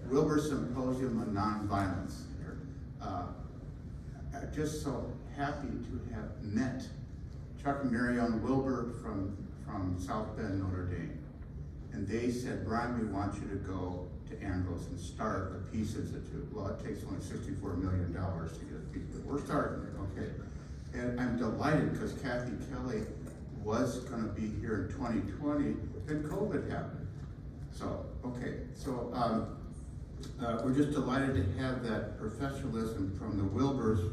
Wilber Symposium on Nonviolence here. I'm just so happy to have met Chuck and Marion Wilber from South Bend, Notre Dame. And they said, Brian, we want you to go to Ambrose and start a Peace Institute. Well, it takes only $64 million to get a peace, but we're starting it, okay? And I'm delighted because Kathy Kelly was gonna be here in 2020, then COVID happened. So, okay, so we're just delighted to have that professionalism from the Wilbers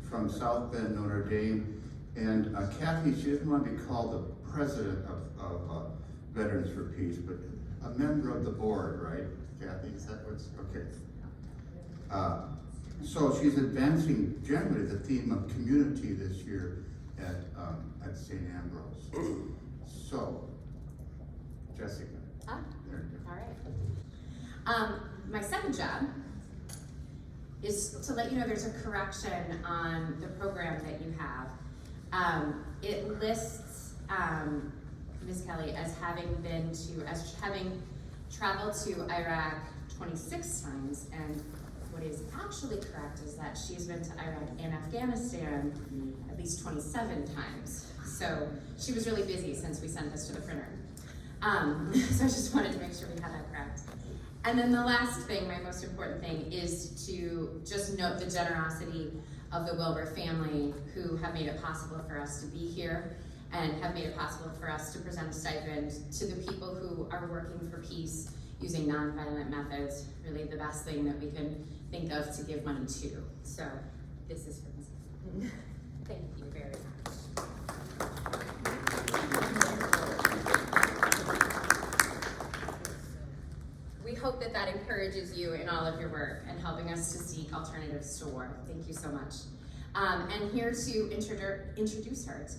from South Bend, Notre Dame. And Kathy, she didn't want to be called the president of Veterans for Peace, but a member of the board, right? Kathy, is that what's, okay. So she's advancing generally the theme of community this year at St. Ambrose. So, Jessica. All right. My second job is to let you know there's a correction on the program that you have. It lists Ms. Kelly as having traveled to Iraq 26 times, and what is actually correct is that she's been to Iraq and Afghanistan at least 27 times. So she was really busy since we sent this to the printer. So I just wanted to make sure we had that correct. And then the last thing, my most important thing, is to just note the generosity of the Wilber family who have made it possible for us to be here and have made it possible for us to present a stipend to the people who are working for peace using nonviolent methods. Really the best thing that we can think of to give money to. So this is for Ms. Thank you very much. We hope that that encourages you in all of your work and helping us to seek alternatives to war. Thank you so much. And here to introduce her, is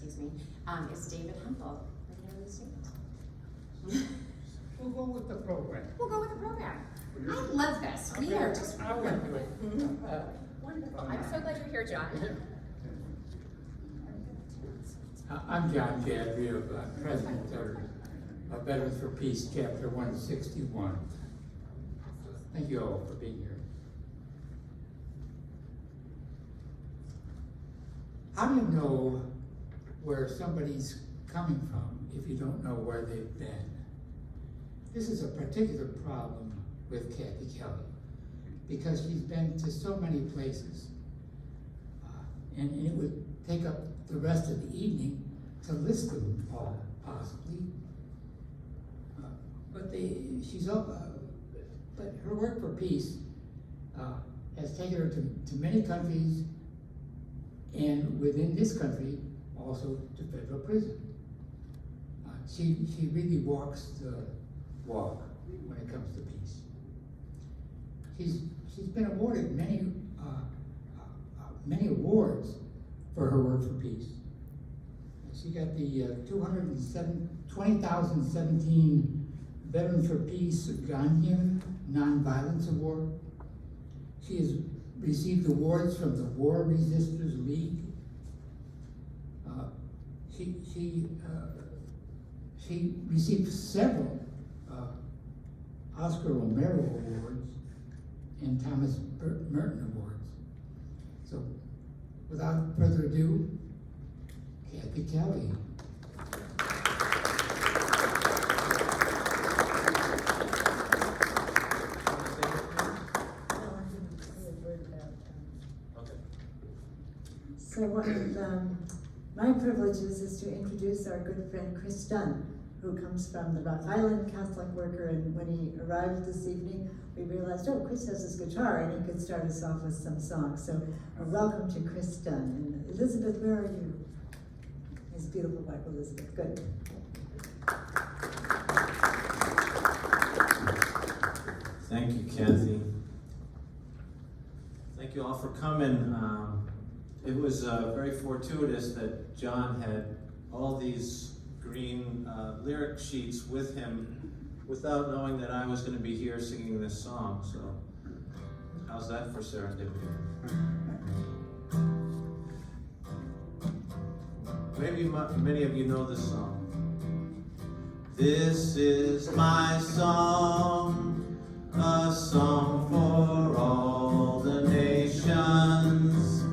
David Hempel. We'll go with the program. We'll go with the program. I love this. We are just I went to it. wonderful. I'm so glad you're here, John. I'm John Gadry, President of Veterans for Peace, Chapter 161. Thank you all for being here. How do you know where somebody's coming from if you don't know where they've been? This is a particular problem with Kathy Kelly because she's been to so many places. And it would take up the rest of the evening to list them all, possibly. But her work for peace has taken her to many countries, and within this country, also to federal prison. She really walks the walk when it comes to peace. She's been awarded many awards for her work for peace. She got the 2017 Veterans for Peace Gandhian Nonviolence Award. She has received awards from the War Resisters League. She received several Oscar Romero Awards and Thomas Merton Awards. So, without further ado, Kathy Kelly. So one of my privileges is to introduce our good friend Chris Dunn, who comes from the Rock Island Catholic worker, and when he arrived this evening, we realized, oh, Chris has his guitar, and he could start us off with some songs. So welcome to Chris Dunn. And Elizabeth, where are you? His beautiful wife, Elizabeth. Good. Thank you, Kathy. Thank you all for coming. It was very fortuitous that John had all these green lyric sheets with him without knowing that I was going to be here singing this song. So, how's that for serendipity? Maybe many of you know this song. This is my song a song for all the nations,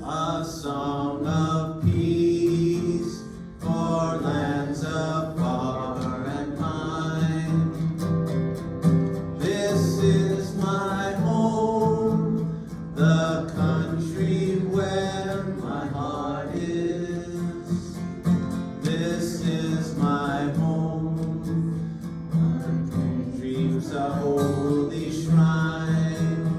a song of peace for lands afar and mine. This is my home, the country where my heart is. This is my home, dreams a holy shrine.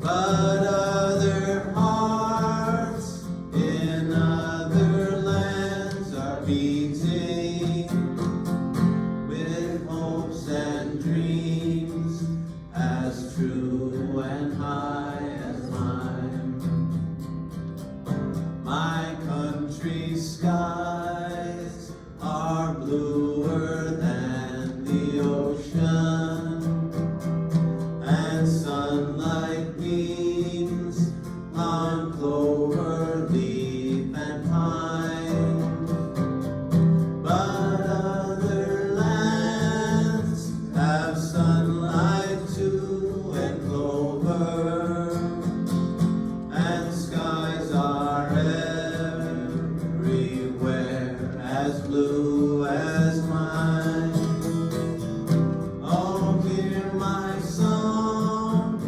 But other hearts in other lands are beating with hopes and dreams as true and high as mine. My country's skies are bluer than the ocean, and sunlight beams on clover, leaf, and pine. But other lands have sunlight too, and clover, and skies are everywhere as blue as mine. Oh, hear my song,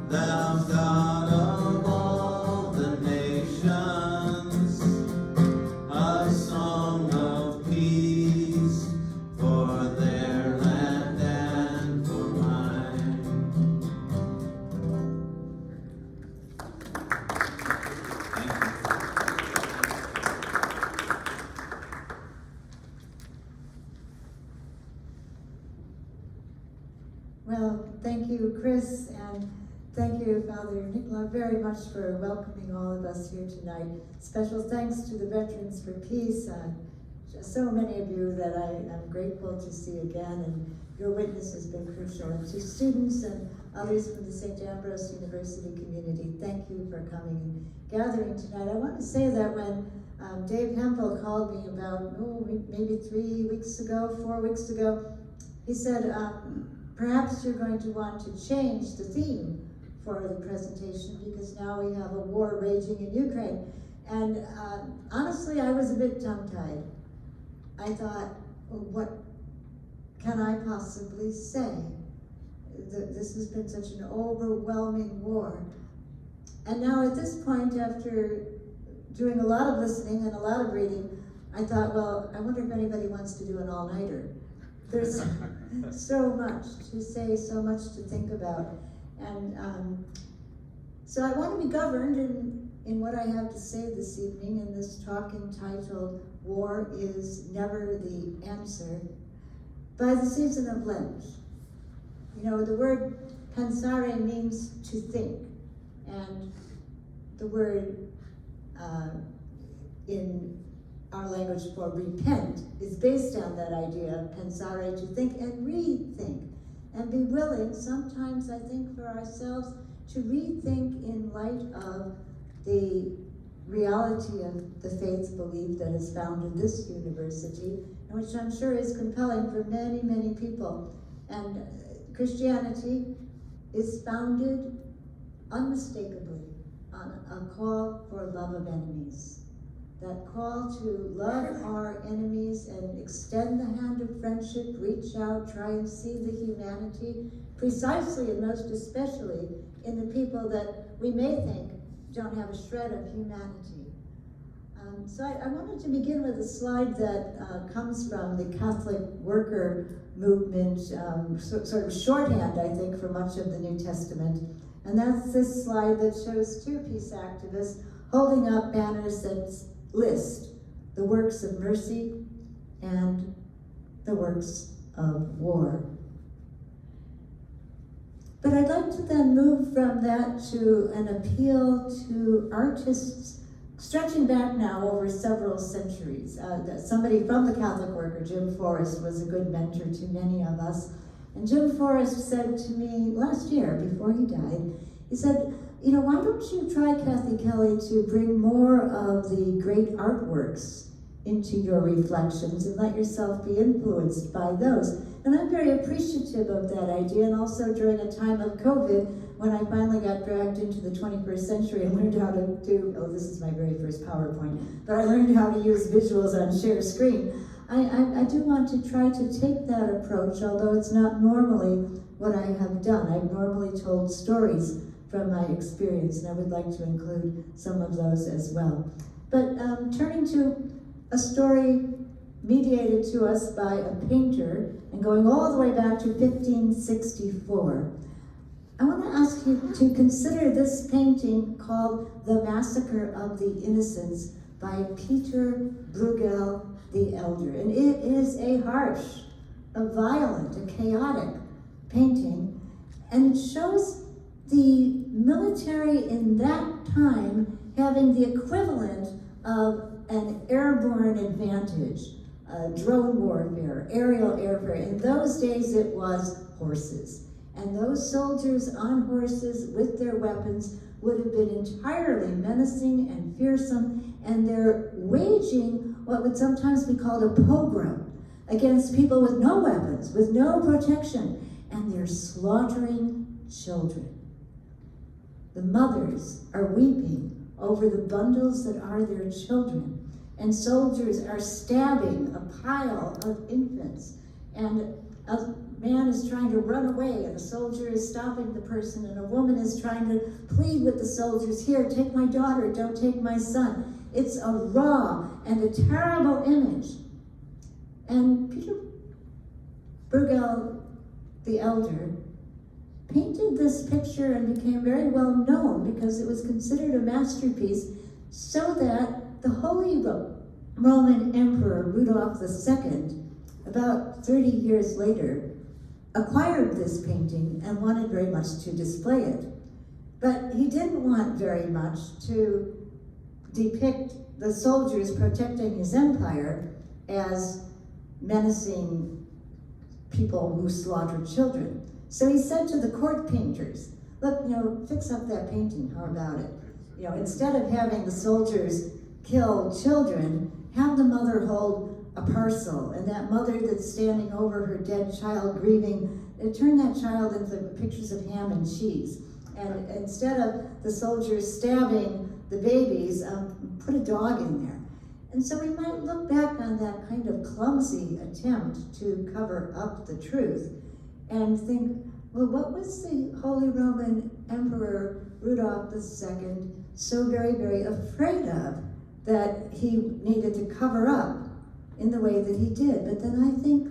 thou God of all the nations, a song of peace for their land and for mine. Thank you. Well, thank you, Chris, and thank you, Father Nicola, very much for welcoming all of us here tonight. Special thanks to the Veterans for Peace, just so many of you that I am grateful to see again, and your witness has been crucial. And to students and others from the St. Ambrose University community, thank you for coming and gathering tonight. I want to say that when Dave Hempel called me about, maybe 4 weeks ago, he said, perhaps you're going to want to change the theme for the presentation because now we have a war raging in Ukraine. And honestly, I was a bit tongue-tied. I thought, well, what can I possibly say? This has been such an overwhelming war. And now at this point, after doing a lot of listening and a lot of reading, I thought, well, I wonder if anybody wants to do an all-nighter. There's so much to say, so much to think about. And so I want to be governed in what I have to say this evening in this talk entitled, War is Never the Answer, by the season of Lent. You know, the word pensare means to think, and the word in our language for repent is based on that idea of pensare, to think and rethink, and be willing sometimes, I think, for ourselves to rethink in light of the reality of the faith belief that is found in this university, and which I'm sure is compelling for many, many people. And Christianity is founded unmistakably on a call for love of enemies. That call to love our enemies and extend the hand of friendship, reach out, try and see the humanity, precisely and most especially in the people that we may think don't have a shred of humanity. So I wanted to begin with a slide that comes from the Catholic worker movement, sort of shorthand, I think, for much of the New Testament. And that's this slide that shows two peace activists holding up banners that list the works of mercy and the works of war. But I'd like to then move from that to an appeal to artists stretching back now over several centuries. Somebody from the Catholic worker, Jim Forrest, was a good mentor to many of us. And Jim Forrest said to me last year, before he died, he said, you know, why don't you try, Kathy Kelly, to bring more of the great artworks into your reflections and let yourself be influenced by those? And I'm very appreciative of that idea, and also during a time of COVID, when I finally got dragged into the 21st century and learned how to do, oh, this is my very first PowerPoint, but I learned how to use visuals on share screen. I do want to try to take that approach, although it's not normally what I have done. I've normally told stories from my experience, and I would like to include some of those as well. But turning to a story mediated to us by a painter and going all the way back to 1564, I want to ask you to consider this painting called The Massacre of the Innocents by Peter Bruegel the Elder. And it is a harsh, a violent, a chaotic painting, and it shows the military in that time having the equivalent of an airborne advantage, drone warfare, aerial airfare. In those days it was horses. And those soldiers on horses with their weapons would have been entirely menacing and fearsome, and they're waging what would sometimes be called a pogrom against people with no weapons, with no protection, and they're slaughtering children. The mothers are weeping over the bundles that are their children, and soldiers are stabbing a pile of infants, and a man is trying to run away, and a soldier is stopping the person, and a woman is trying to plead with the soldiers, here, take my daughter, don't take my son. It's a raw and a terrible image. And Peter Bruegel the Elder painted this picture and became very well known because it was considered a masterpiece, so that the Holy Roman Emperor Rudolph II, about 30 years later, acquired this painting and wanted very much to display it. But he didn't want very much to depict the soldiers protecting his empire as menacing people who slaughtered children. So he said to the court painters, look, fix up that painting, how about it? Instead of having the soldiers kill children, have the mother hold a parcel, and that mother that's standing over her dead child grieving, turn that child into pictures of ham and cheese. And instead of the soldiers stabbing the babies, put a dog in there. And so we might look back on that kind of clumsy attempt to cover up the truth and think, well, what was the Holy Roman Emperor Rudolph II so very, very afraid of that he needed to cover up in the way that he did? But then I think,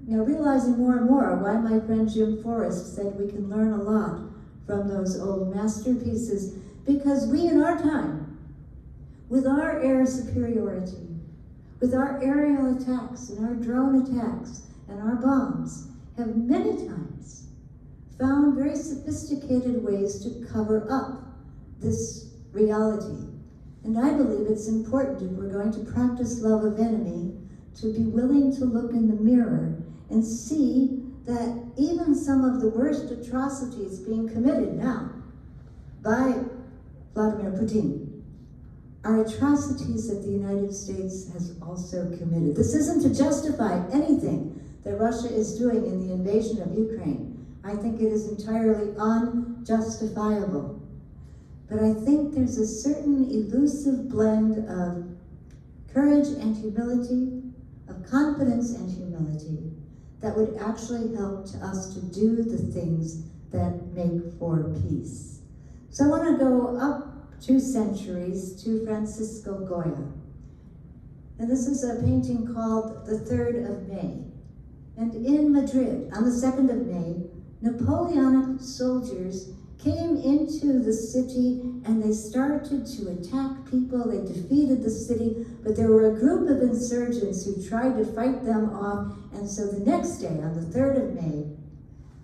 realizing more and more why my friend Jim Forrest said we can learn a lot from those old masterpieces, because we in our time, with our air superiority, with our aerial attacks and our drone attacks and our bombs, have many times found very sophisticated ways to cover up this reality. And I believe it's important, if we're going to practice love of enemy, to be willing to look in the mirror and see that even some of the worst atrocities being committed now by Vladimir Putin are atrocities that the United States has also committed. This isn't to justify anything that Russia is doing in the invasion of Ukraine. I think it is entirely unjustifiable. But I think there's a certain elusive blend of courage and humility, of confidence and humility, that would actually help to us to do the things that make for peace. So I want to go up 2 centuries to Francisco Goya. And this is a painting called The 3rd of May. And in Madrid, on the 2nd of May, Napoleonic soldiers came into the city and they started to attack people. They defeated the city, but there were a group of insurgents who tried to fight them off. And so the next day, on the 3rd of May,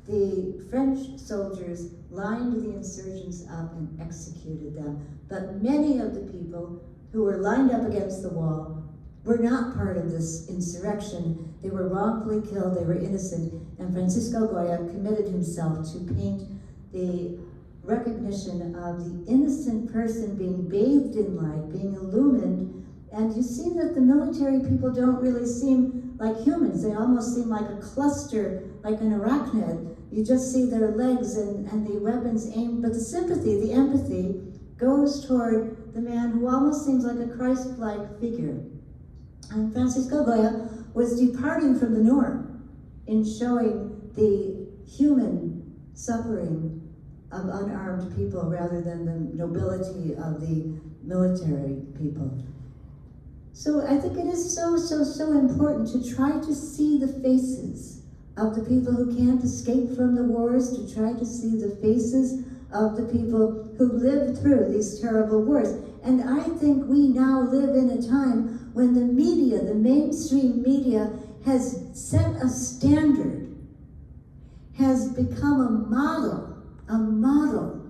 the French soldiers lined the insurgents up and executed them. But many of the people who were lined up against the wall were not part of this insurrection. They were wrongfully killed, they were innocent, and Francisco Goya committed himself to paint the recognition of the innocent person being bathed in light, being illumined. And you see that the military people don't really seem like humans. They almost seem like a cluster, like an arachnid. You just see their legs and the weapons aimed, but the sympathy, the empathy, goes toward the man who almost seems like a Christ-like figure. And Francisco Goya was departing from the norm in showing the human suffering of unarmed people rather than the nobility of the military people. So I think it is so important to try to see the faces of the people who can't escape from the wars, to try to see the faces of the people who lived through these terrible wars. And I think we now live in a time when the media, the mainstream media, has set a standard, has become a model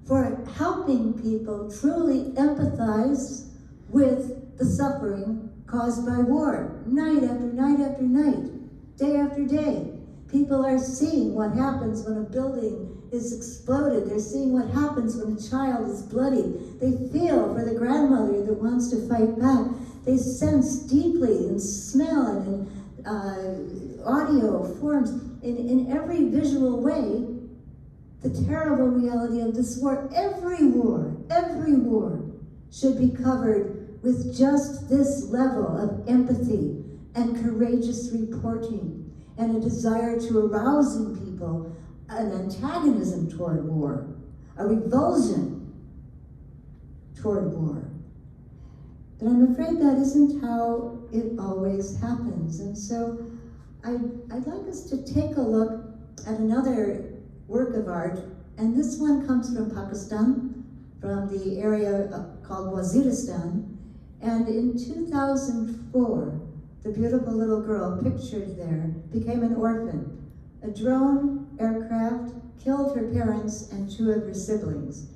for helping people truly empathize with the suffering caused by war. Night after night after night, day after day, people are seeing what happens when a building is exploded. They're seeing what happens when a child is bloody. They feel for the grandmother that wants to fight back. They sense deeply in smell and in audio forms, in every visual way, the terrible reality of this war. Every war should be covered with just this level of empathy and courageous reporting and a desire to arouse in people an antagonism toward war, a revulsion toward war. But I'm afraid that isn't how it always happens. And so I'd like us to take a look at another work of art, and this one comes from Pakistan, from the area called Waziristan. And in 2004, the beautiful little girl pictured there became an orphan. A drone aircraft killed her parents and two of her siblings.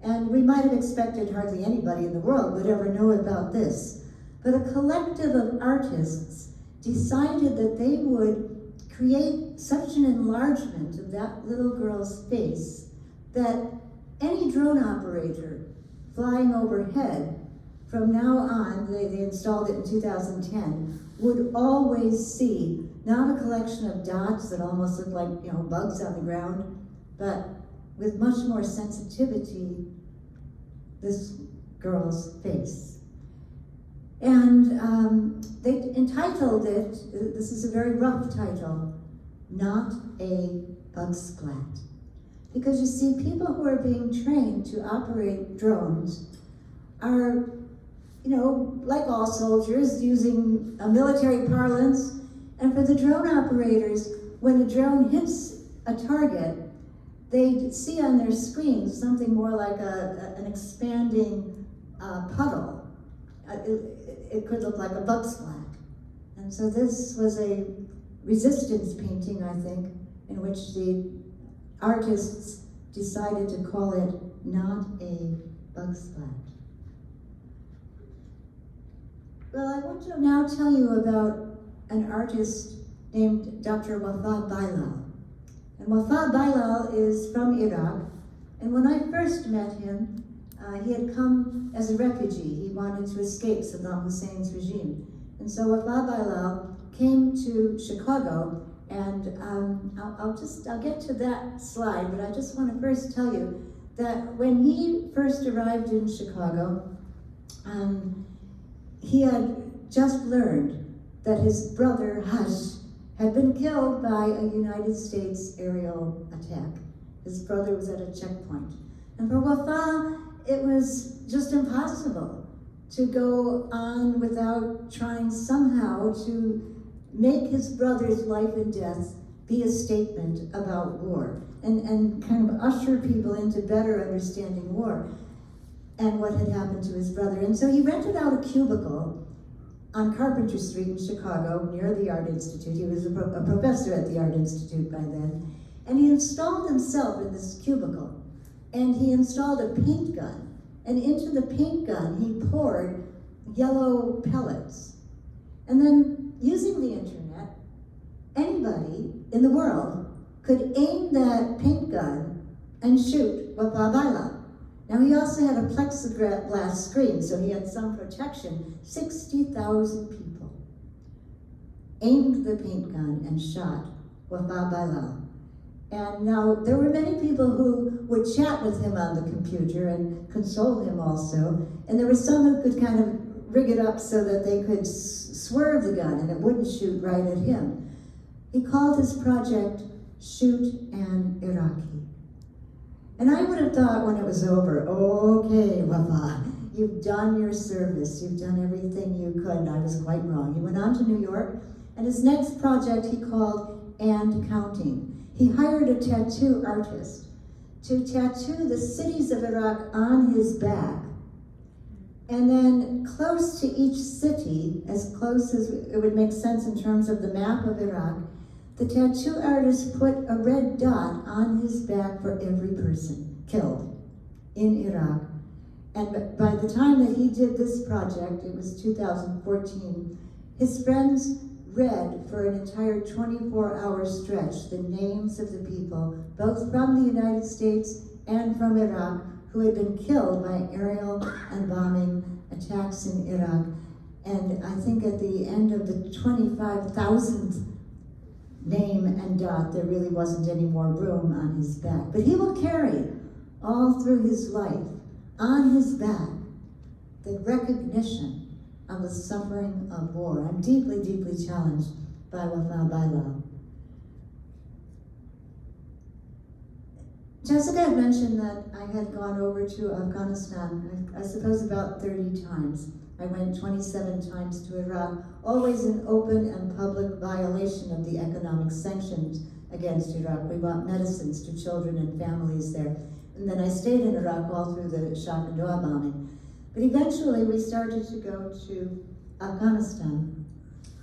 And we might have expected hardly anybody in the world would ever know about this. But a collective of artists decided that they would create such an enlargement of that little girl's face that any drone operator flying overhead from now on, they installed it in 2010, would always see not a collection of dots that almost look like bugs on the ground, but with much more sensitivity, this girl's face. And they entitled it, this is a very rough title, Not a Bug Splat. Because you see, people who are being trained to operate drones are, like all soldiers, using a military parlance. And for the drone operators, when a drone hits a target, they see on their screens something more like an expanding puddle. It could look like a bug splat. And so this was a resistance painting, I think, in which the artists decided to call it Not a Bug Splat. Well, I want to now tell you about an artist named Dr. Wafa Bailal. And Wafa Bailal is from Iraq, and when I first met him, he had come as a refugee. He wanted to escape Saddam Hussein's regime. And so Wafa Bailal came to Chicago, and I'll get to that slide, but I just want to first tell you that when he first arrived in Chicago, he had just learned that his brother Haj had been killed by a United States aerial attack. His brother was at a checkpoint. And for Wafa, it was just impossible to go on without trying somehow to make his brother's life and death be a statement about war and kind of usher people into better understanding war and what had happened to his brother. And so he rented out a cubicle on Carpenter Street in Chicago, near the Art Institute. He was a professor at the Art Institute by then. And he installed himself in this cubicle. And he installed a paint gun. And into the paint gun, he poured yellow pellets. And then, using the internet, anybody in the world could aim that paint gun and shoot Wafa Bailal. Now, he also had a plexiglass screen, so he had some protection. 60,000 people. aimed the paint gun and shot Wafa Bilal. And now there were many people who would chat with him on the computer and console him also, and there were some who could kind of rig it up so that they could swerve the gun and it wouldn't shoot right at him. He called his project Shoot an Iraqi. And I would have thought when it was over, okay, Wafa, you've done your service, you've done everything you could, and I was quite wrong. He went on to New York, and his next project he called And Counting. He hired a tattoo artist to tattoo the cities of Iraq on his back. And then close to each city, as close as it would make sense in terms of the map of Iraq, the tattoo artist put a red dot on his back for every person killed in Iraq. And by the time that he did this project, it was 2014, his friends read for an entire 24-hour stretch the names of the people, both from the United States and from Iraq, who had been killed by aerial and bombing attacks in Iraq. And I think at the end of the 25,000th name and dot, there really wasn't any more room on his back. But he will carry all through his life, on his back, the recognition of the suffering of war. I'm deeply, deeply challenged by Wafa Bilal. Jessica had mentioned that I had gone over to Afghanistan, I suppose about 30 times. I went 27 times to Iraq, always in open and public violation of the economic sanctions against Iraq. We bought medicines to children and families there. And then I stayed in Iraq all through the shock and awe bombing. But eventually we started to go to Afghanistan.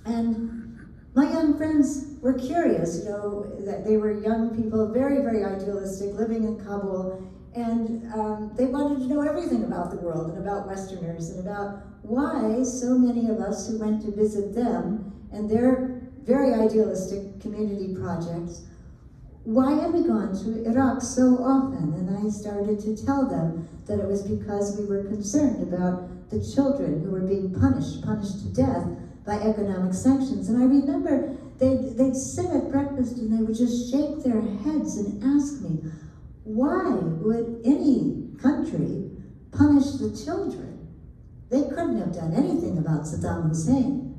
And my young friends were curious, that they were young people, very, very idealistic, living in Kabul, and they wanted to know everything about the world and about Westerners and about why so many of us who went to visit them and their very idealistic community projects, why had we gone to Iraq so often? And I started to tell them that it was because we were concerned about the children who were being punished to death by economic sanctions. And I remember they'd sit at breakfast and they would just shake their heads and ask me, why would any country punish the children? They couldn't have done anything about Saddam Hussein.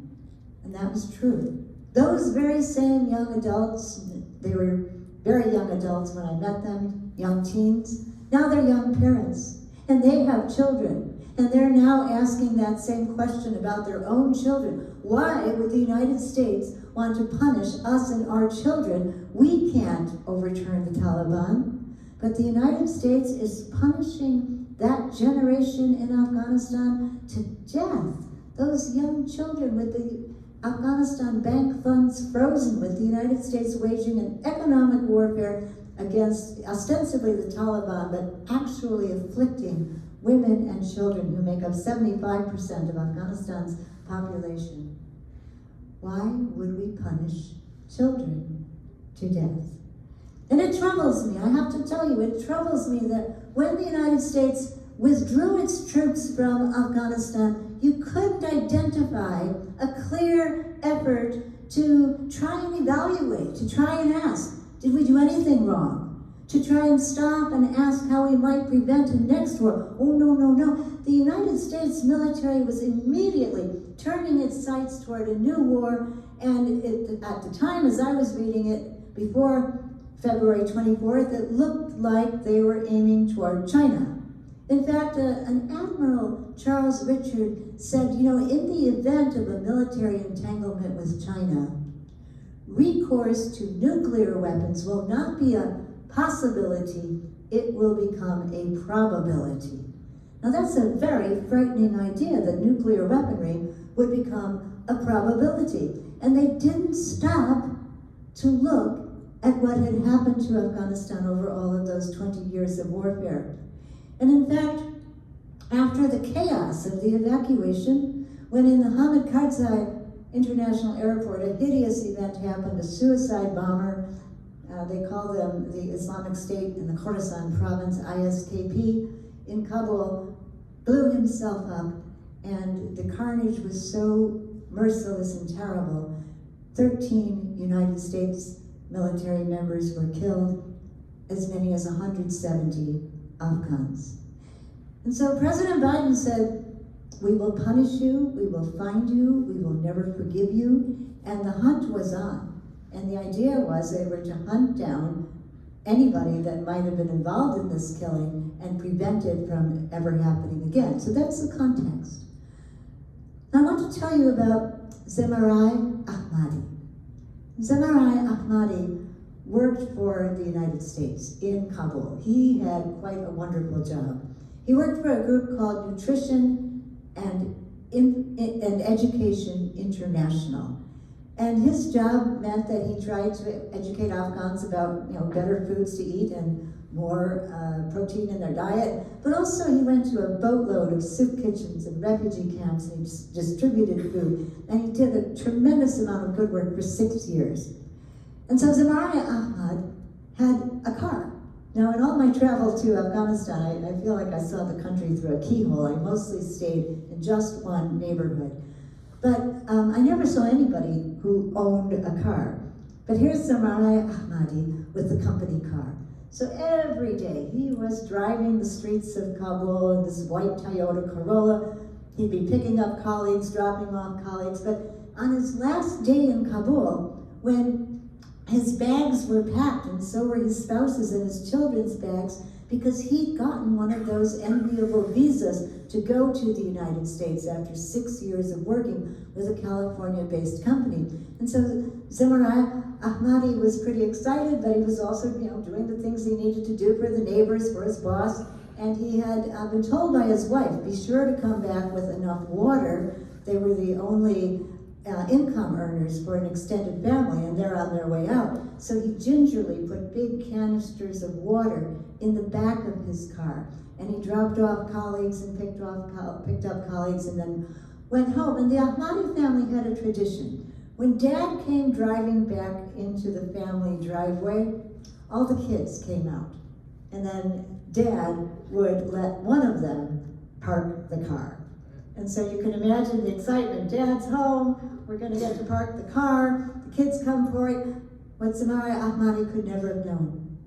And that was true. Those very same young adults, they were very young adults when I met them, young teens, now they're young parents, and they have children, and they're now asking that same question about their own children. Why would the United States want to punish us and our children? We can't overturn the Taliban, but the United States is punishing that generation in Afghanistan to death. Those young children with the Afghanistan bank funds frozen, with the United States waging an economic warfare against ostensibly the Taliban, but actually afflicting women and children who make up 75% of Afghanistan's population. Why would we punish children to death? And it troubles me, I have to tell you, it troubles me that when the United States withdrew its troops from Afghanistan, you couldn't identify a clear effort to try and evaluate, to try and ask, did we do anything wrong? To try and stop and ask how we might prevent a next war. Oh, no, no, no. The United States military was immediately turning its sights toward a new war, and at the time, as I was reading it, before February 24th, it looked like they were aiming toward China. In fact, an Admiral, Charles Richard, said, in the event of a military entanglement with China, recourse to nuclear weapons will not be a possibility, it will become a probability. Now that's a very frightening idea, that nuclear weaponry would become a probability. And they didn't stop to look at what had happened to Afghanistan over all of those 20 years of warfare. And in fact, after the chaos of the evacuation, when in the Hamid Karzai International Airport, a hideous event happened, a suicide bomber, they call them the Islamic State in the Khorasan province, ISKP, in Kabul, blew himself up, and the carnage was so merciless and terrible. 13 United States military members were killed, as many as 170 Afghans. And so President Biden said, we will punish you, we will find you, we will never forgive you, and the hunt was on. And the idea was they were to hunt down anybody that might have been involved in this killing and prevent it from ever happening again. So that's the context. Now I want to tell you about Zemarai Ahmadi. Zemarai Ahmadi worked for the United States in Kabul. He had quite a wonderful job. He worked for a group called Nutrition and Education International. And his job meant that he tried to educate Afghans about better foods to eat and more protein in their diet. But also he went to a boatload of soup kitchens and refugee camps and he distributed food. And he did a tremendous amount of good work for 6 years. And so Zemaria Ahmad had a car. Now in all my travel to Afghanistan, I feel like I saw the country through a keyhole. I mostly stayed in just one neighborhood. But I never saw anybody who owned a car. But here's Zemaria Ahmadi with the company car. So every day he was driving the streets of Kabul in this white Toyota Corolla. He'd be picking up colleagues, dropping off colleagues. But on his last day in Kabul, when his bags were packed and so were his spouses and his children's bags, because he'd gotten one of those enviable visas to go to the United States after 6 years of working with a California-based company. And so Zemarai Ahmadi was pretty excited, but he was also doing the things he needed to do for the neighbors, for his boss. And he had been told by his wife, be sure to come back with enough water. They were the only income earners for an extended family, and they're on their way out. So he gingerly put big canisters of water in the back of his car, and he dropped off colleagues and picked up colleagues and then went home. And the Ahmadi family had a tradition. When Dad came driving back into the family driveway, all the kids came out, and then Dad would let one of them park the car. And so you can imagine the excitement. Dad's home, we're going to get to park the car, the kids come for it. What Zemaria Ahmadi could never have known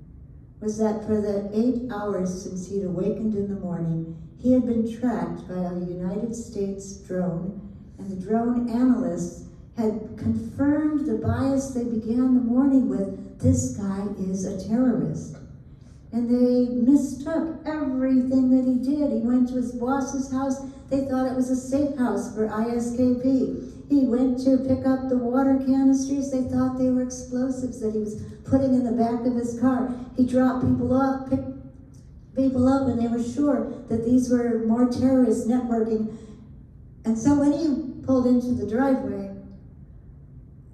was that for the 8 hours since he'd awakened in the morning, he had been tracked by a United States drone, and the drone analysts had confirmed the bias they began the morning with: this guy is a terrorist. And they mistook everything that he did. He went to his boss's house. They thought it was a safe house for ISKP. He went to pick up the water canisters. They thought they were explosives that he was putting in the back of his car. He dropped people off, picked people up, and they were sure that these were more terrorist networking. And so when he pulled into the driveway,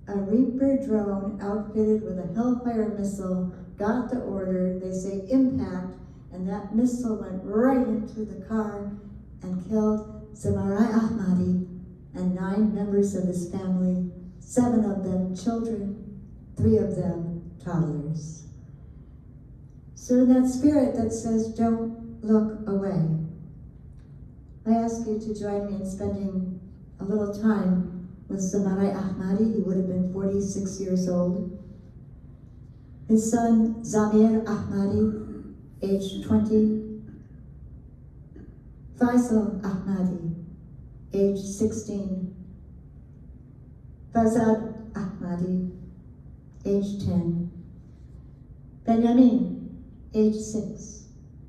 a Reaper drone outfitted with a Hellfire missile got the order, they say impact, and that missile went right into the car and killed Zemarai Ahmadi and 9 members of his family, 7 of them children, 3 of them toddlers. So in that spirit that says, don't look away, I ask you to join me in spending a little time with Zemarai Ahmadi. He would have been 46 years old. His son, Zamir Ahmadi, age 20. Faisal Ahmadi, age 16. Fazad Ahmadi, age 10. Benjamin, age 6.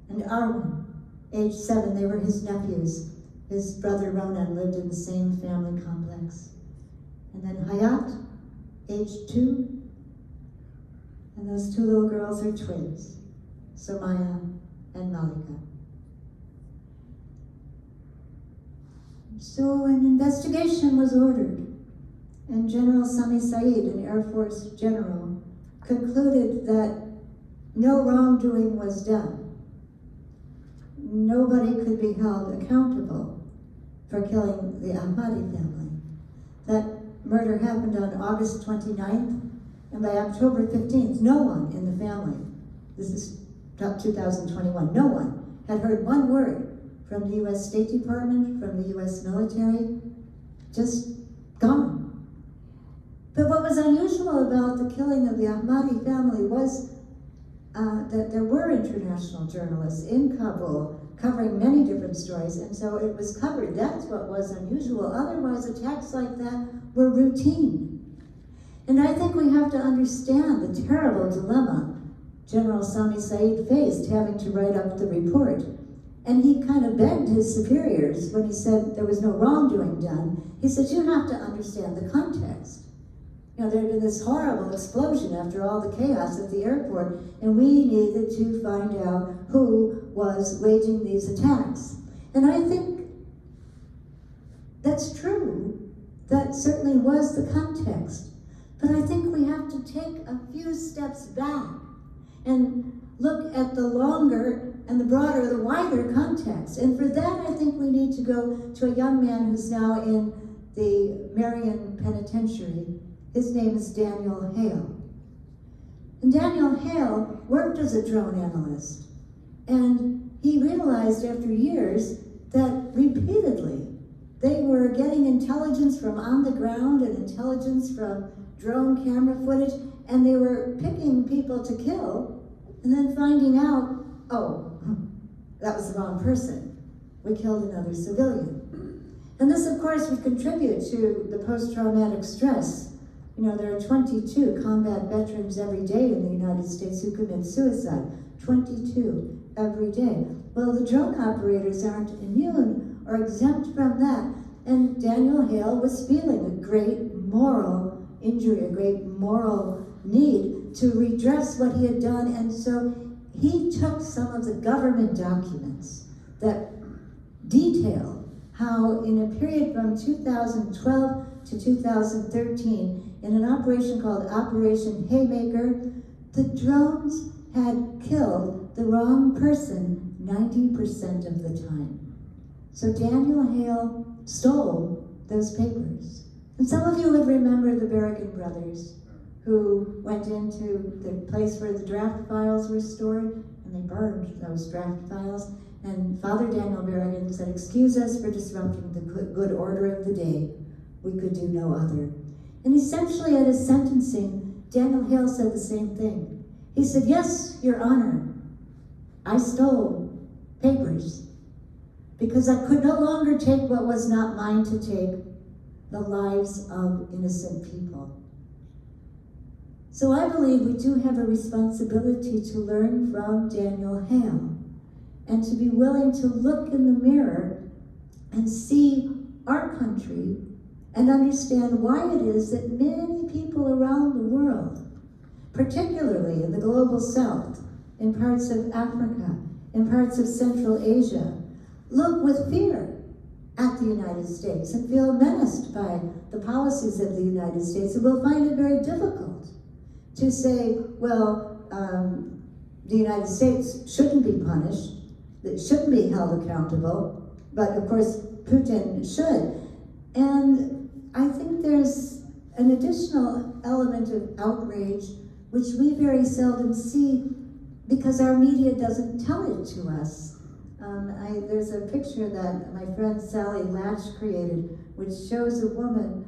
And Arwan, age 7. They were his nephews. His brother Ronan lived in the same family complex. And then Hayat, age 2. And those 2 little girls are twins, Somaya and Malika. So an investigation was ordered, and General Sami Said, an Air Force general, concluded that no wrongdoing was done. Nobody could be held accountable for killing the Ahmadi family. That murder happened on August 29th. And by October 15th, no one in the family, this is 2021, no one had heard one word from the US State Department, from the US military, just gone. But But what was unusual about the killing of the Ahmadi family was that there were international journalists in Kabul covering many different stories, and so it was covered. That's what was unusual. Otherwise, attacks like that were routine. And I think we have to understand the terrible dilemma General Sami Said faced having to write up the report. And he kind of begged his superiors when he said there was no wrongdoing done. He said, you have to understand the context. You know, there had been this horrible explosion after all the chaos at the airport, and we needed to find out who was waging these attacks. And I think that's true. That certainly was the context. But I think we have to take a few steps back and look at the longer and the broader, the wider context. And for that, I think we need to go to a young man who's now in the Marion Penitentiary. His name is Daniel Hale. And Daniel Hale worked as a drone analyst. And he realized after years that repeatedly they were getting intelligence from on the ground and intelligence from drone camera footage, and they were picking people to kill and then finding out, oh, that was the wrong person. We killed another civilian. And this, of course, would contribute to the post-traumatic stress. You know, there are 22 combat veterans every day in the United States who commit suicide. 22 every day. Well, the drone operators aren't immune or exempt from that. And Daniel Hale was feeling a great moral injury, a great moral need to redress what he had done. And so he took some of the government documents that detail how in a period from 2012 to 2013, in an operation called Operation Haymaker, the drones had killed the wrong person 90% of the time. So Daniel Hale stole those papers. And some of you would remember the Berrigan brothers, who went into the place where the draft files were stored, and they burned those draft files. And Father Daniel Berrigan said, excuse us for disrupting the good order of the day. We could do no other. And essentially at his sentencing, Daniel Hale said the same thing. He said, yes, Your Honor, I stole papers because I could no longer take what was not mine to take, the lives of innocent people. So I believe we do have a responsibility to learn from Daniel Hale and to be willing to look in the mirror and see our country and understand why it is that many people around the world, particularly in the global south, in parts of Africa, in parts of Central Asia, look with fear at the United States and feel menaced by the policies of the United States, and will find it very difficult to say, well, the United States shouldn't be punished, that shouldn't be held accountable, but of course Putin should. And I think there's an additional element of outrage which we very seldom see because our media doesn't tell it to us. There's a picture that my friend Sally Latch created, which shows a woman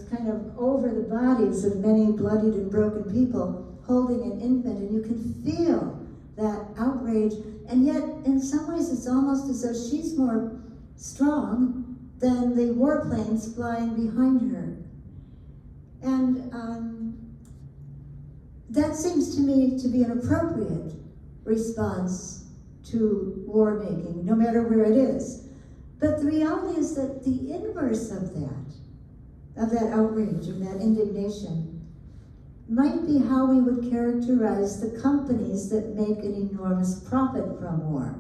kind of over the bodies of many bloodied and broken people holding an infant, and you can feel that outrage, and yet in some ways it's almost as though she's more strong than the warplanes flying behind her. And that seems to me to be an appropriate response to war making, no matter where it is. But the reality is that the inverse of that outrage, of that indignation, might be how we would characterize the companies that make an enormous profit from war.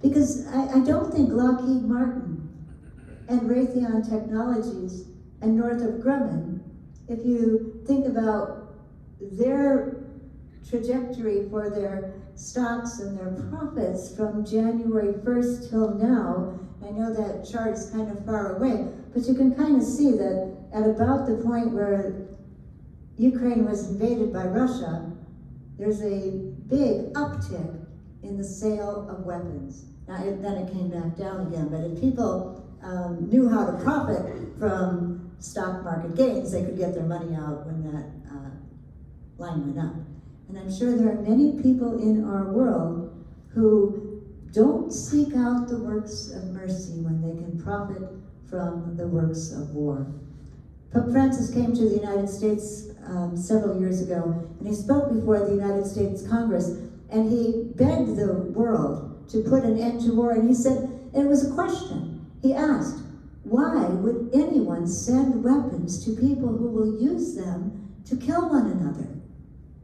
Because I don't think Lockheed Martin and Raytheon Technologies and Northrop Grumman, if you think about their trajectory for their stocks and their profits from January 1st till now, I know that chart is kind of far away, but you can kind of see that at about the point where Ukraine was invaded by Russia, there's a big uptick in the sale of weapons. Now, then it came back down again, but if people knew how to profit from stock market gains, they could get their money out when that line went up. And I'm sure there are many people in our world who don't seek out the works of mercy when they can profit from the works of war. Pope Francis came to the United States several years ago, and he spoke before the United States Congress, and he begged the world to put an end to war, and he said, and it was a question, he asked, why would anyone send weapons to people who will use them to kill one another?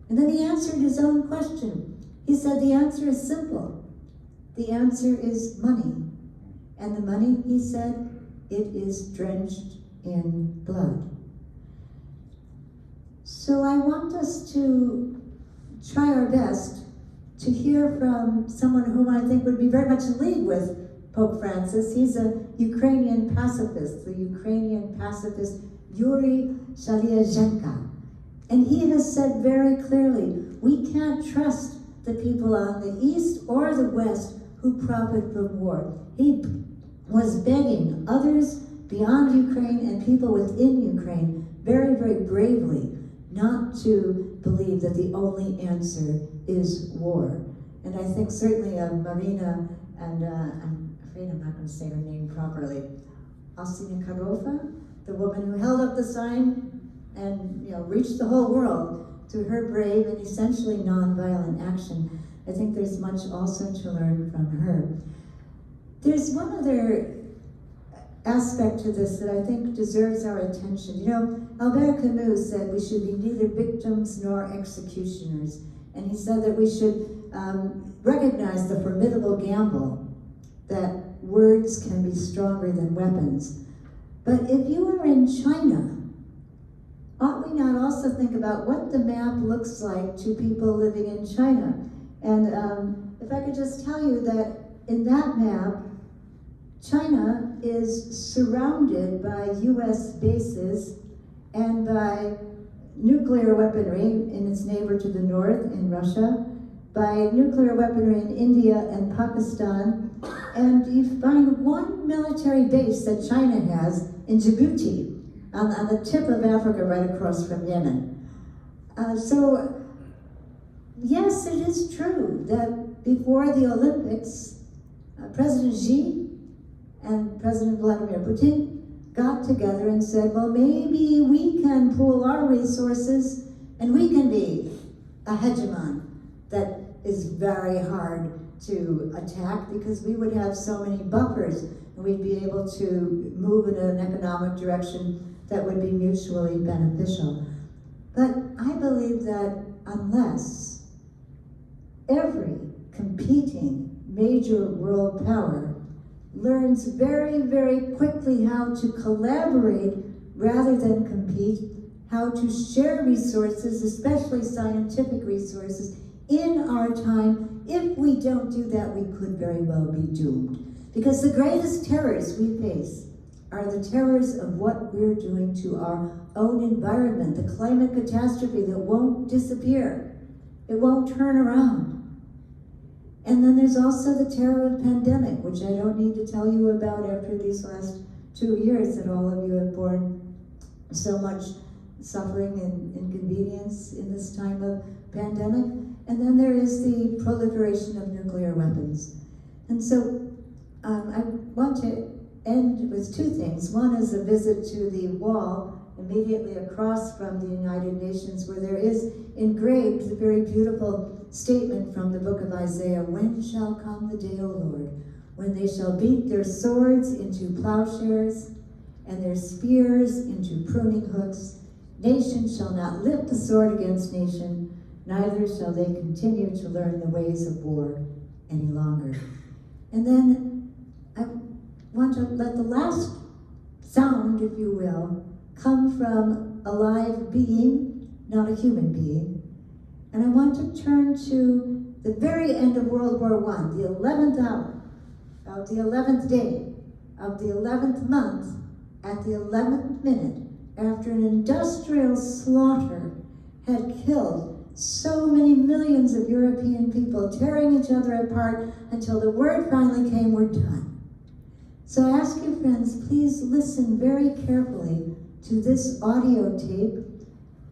And then he answered his own question. He said, the answer is simple. The answer is money. And the money, he said, it is drenched in blood. So I want us to try our best to hear from someone whom I think would be very much in league with Pope Francis. He's a Ukrainian pacifist, the Ukrainian pacifist Yuri Shaliazhenka. And he has said very clearly, we can't trust the people on the east or the west who profit from war. He was begging others beyond Ukraine and people within Ukraine very, very bravely not to believe that the only answer is war. And I think certainly Marina and I'm afraid I'm not going to say her name properly, Osiakarova, the woman who held up the sign and reached the whole world through her brave and essentially nonviolent action. I think there's much also to learn from her. There's one other aspect to this that I think deserves our attention. Albert Camus said we should be neither victims nor executioners. And he said that we should recognize the formidable gamble that words can be stronger than weapons. But if you are in China, ought we not also think about what the map looks like to people living in China? And if I could just tell you that in that map, China is surrounded by US bases and by nuclear weaponry in its neighbor to the north in Russia, by nuclear weaponry in India and Pakistan, and you find one military base that China has in Djibouti, on the tip of Africa right across from Yemen. So, yes, it is true that before the Olympics, President Xi and President Vladimir Putin got together and said, well, maybe we can pool our resources and we can be a hegemon that is very hard to attack because we would have so many buffers and we'd be able to move in an economic direction that would be mutually beneficial. But I believe that unless every competing major world power learns very, very quickly how to collaborate rather than compete, how to share resources, especially scientific resources, in our time, if we don't do that, we could very well be doomed. Because the greatest terrors we face are the terrors of what we're doing to our own environment, the climate catastrophe that won't disappear. It won't turn around. And then there's also the terror of pandemic, which I don't need to tell you about after these last 2 years that all of you have borne so much suffering and inconvenience in this time of pandemic. And then there is the proliferation of nuclear weapons. And so I want to end with two things. One is a visit to the wall immediately across from the United Nations, where there is engraved the very beautiful statement from the book of Isaiah, when shall come the day, O Lord, when they shall beat their swords into plowshares and their spears into pruning hooks. Nation shall not lift the sword against nation, neither shall they continue to learn the ways of war any longer. And then I want to let the last sound, if you will, come from a live being, not a human being. And I want to turn to the very end of World War I, the 11th hour of the 11th day of the 11th month at the 11th minute, after an industrial slaughter had killed so many millions of European people, tearing each other apart until the word finally came, we're done. So I ask you, friends, please listen very carefully to this audio tape,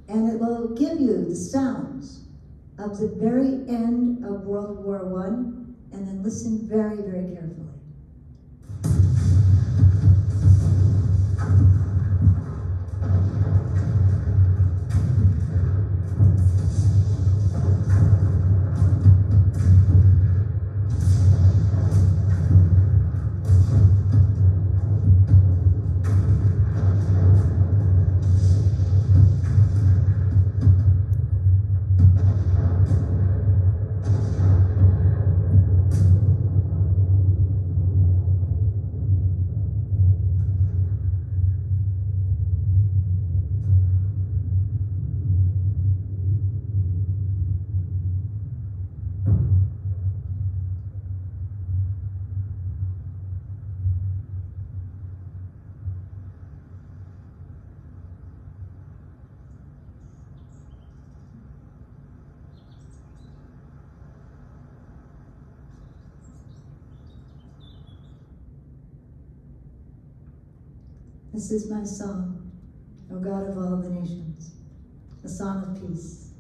and it will give you the sounds of the very end of World War I, and then listen very, very carefully. This is my song, O God of all the nations, a song of peace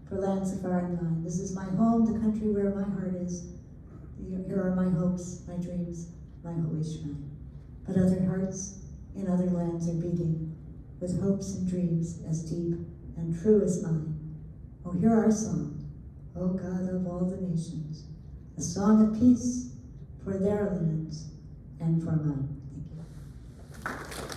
for lands so far and wide. This is my home, the country where my heart is. Here are my hopes, my dreams, my holy shrine. But other hearts in other lands are beating with hopes and dreams as deep and true as mine. Oh, hear our song, O God of all the nations, a song of peace for their lands and for mine. Thank you.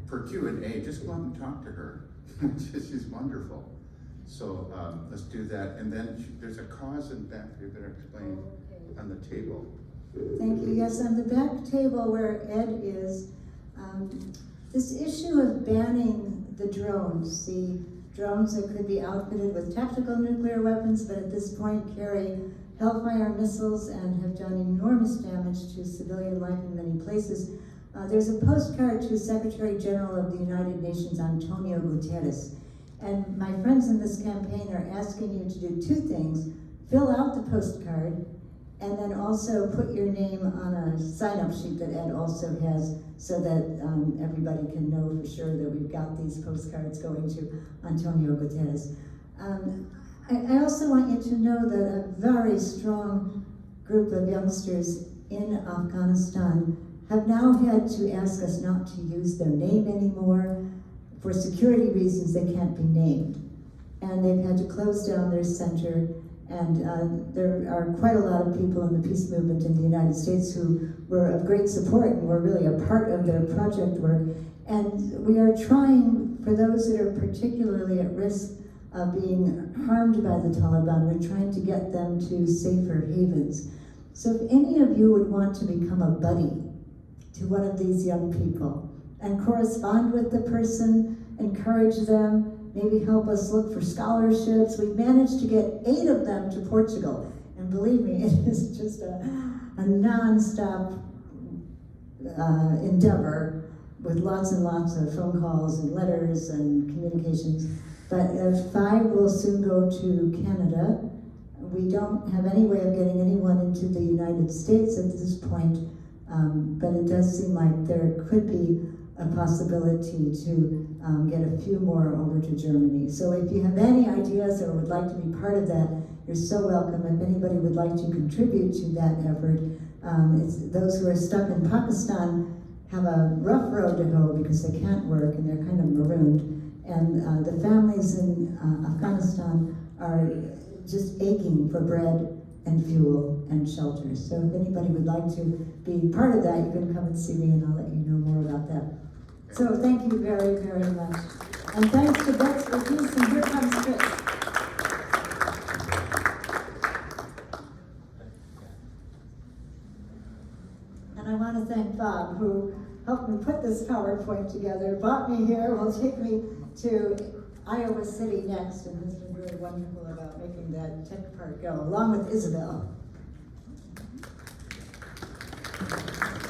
For Q&A, just go up and talk to her. She's wonderful. So let's do that. And then there's a cause in back you better explain on the table. Thank you. Yes, on the back table where Ed is, this issue of banning the drones that could be outfitted with tactical nuclear weapons, but at this point carry Hellfire missiles and have done enormous damage to civilian life in many places. There's a postcard to Secretary General of the United Nations, Antonio Guterres. And my friends in this campaign are asking you to do two things. Fill out the postcard, and then also put your name on a sign-up sheet that Ed also has, so that everybody can know for sure that we've got these postcards going to Antonio Guterres. I also want you to know that a very strong group of youngsters in Afghanistan have now had to ask us not to use their name anymore. For security reasons, they can't be named. And they've had to close down their center, and there are quite a lot of people in the peace movement in the United States who were of great support and were really a part of their project work. And we are trying, for those that are particularly at risk of being harmed by the Taliban, we're trying to get them to safer havens. So if any of you would want to become a buddy to one of these young people and correspond with the person, encourage them, maybe help us look for scholarships. We've managed to get 8 of them to Portugal. And believe me, it is just a non-stop endeavor with lots and lots of phone calls and letters and communications. But 5 will soon go to Canada. We don't have any way of getting anyone into the United States at this point, but it does seem like there could be a possibility to get a few more over to Germany. So if you have any ideas or would like to be part of that, you're so welcome. If anybody would like to contribute to that effort, those who are stuck in Pakistan have a rough road to hoe because they can't work and they're kind of marooned. And the families in Afghanistan are just aching for bread and fuel and shelter. So if anybody would like to be part of that, you can come and see me and I'll let you know more about that. So thank you very, very much. And thanks to Bex for peace, and here comes Chris. And I want to thank Bob, who helped me put this PowerPoint together, brought me here, will take me to Iowa City next, and has been really wonderful about making that tech part go, along with Isabel. Thank you.